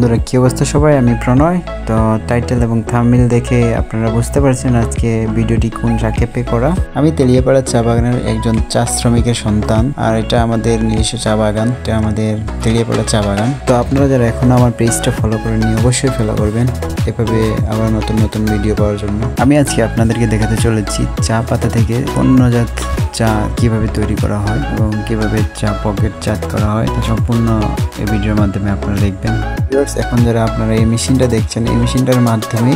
বন্ধুরা কি অবস্থা সবাই, আমি প্রণয়। তো টাইটেল এবং থাম্বনেল দেখে আপনারা বুঝতে পারছেন আজকে ভিডিওটি কোন সাক্ষেপে করা। আমি তেলিয়াপাড়া চা বাগানের একজন চা শ্রমিকের সন্তান, আর এটা আমাদের নিজস্ব চা বাগান, এটা আমাদের তেলিয়াপাড়া চা বাগান। তো আপনারা যারা এখনো আমার পেজটা ফলো করেননি অবশ্যই ফলো করবেন, এভাবে আবার নতুন নতুন ভিডিও পাওয়ার জন্য। আমি আজকে আপনাদেরকে দেখাতে চলেছি চা পাতা থেকে পণ্যজাত চা কিভাবে তৈরি করা হয় এবং কিভাবে চা পকেট চাট করা হয়, তা সম্পূর্ণ এই ভিডিওর মাধ্যমে আপনারা দেখবেন। এখন যারা আপনারা এই মেশিনটা দেখছেন, এই মেশিনটার মাধ্যমে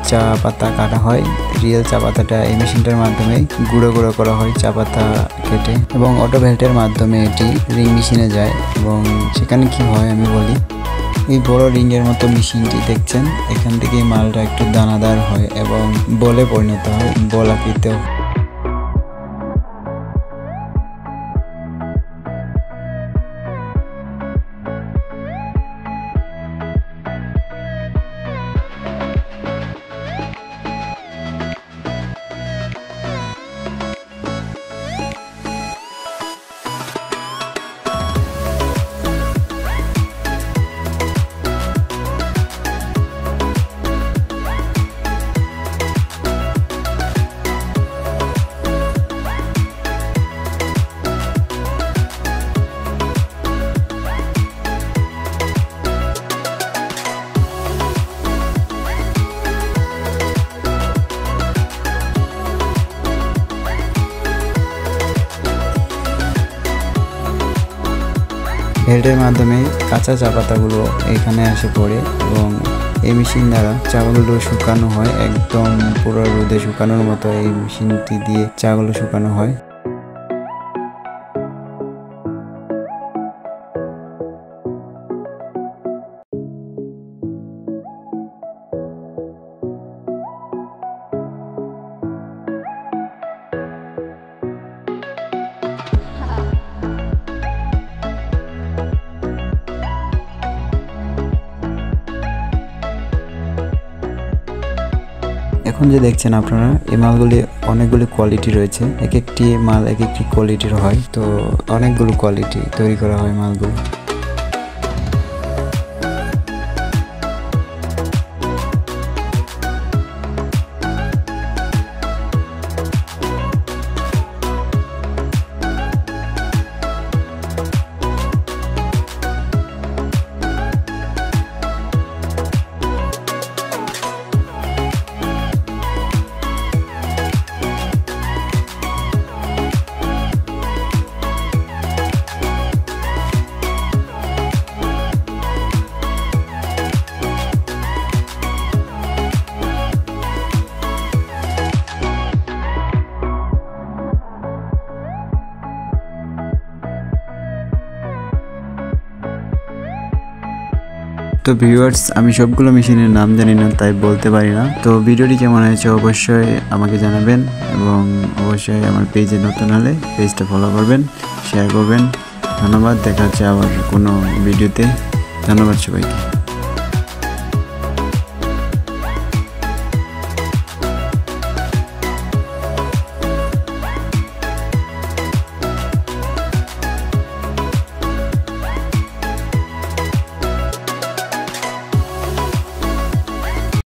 চা পাতা কাটা হয়। রিয়েল চা পাতাটা এই মেশিনটার মাধ্যমে গুঁড়ো গুঁড়ো করা হয় চা পাতা কেটে, এবং অটো ভেল্টের মাধ্যমে এটি রিং মেশিনে যায়। এবং সেখানে কি হয় আমি বলি, এই বড় রিংয়ের মতো মেশিনটি দেখছেন, এখান থেকে মালটা একটু দানাদার হয় এবং বলে পরিণত হয়, বল আকৃতিতে। ভেল্টের মাধ্যমে কাঁচা চা পাতাগুলো এখানে এসে পড়ে এবং এই মেশিন দ্বারা চাগুলো শুকানো হয়, একদম পুরো রোদে শুকানোর মতো এই মেশিনটি দিয়ে চাগুলো শুকানো হয়। এখন যে দেখছেন আপনারা, এই মালগুলি অনেকগুলি কোয়ালিটি রয়েছে, এক একটি মাল এক একটি কোয়ালিটির হয়। তো অনেকগুলো কোয়ালিটি তৈরি করা হয় মালগুলো। তো ভিউয়ার্স, আমি সবগুলো মেশিনের নাম জানি না, তাই বলতে পারি না। তো ভিডিওটি কেমন হয়েছে অবশ্যই আমাকে জানাবেন, এবং অবশ্যই আমার পেজে নতুন হলে পেজটা ফলো করবেন, শেয়ার করবেন। ধন্যবাদ, দেখা হচ্ছে আবার কোনো ভিডিওতে। ধন্যবাদ সবাইকে।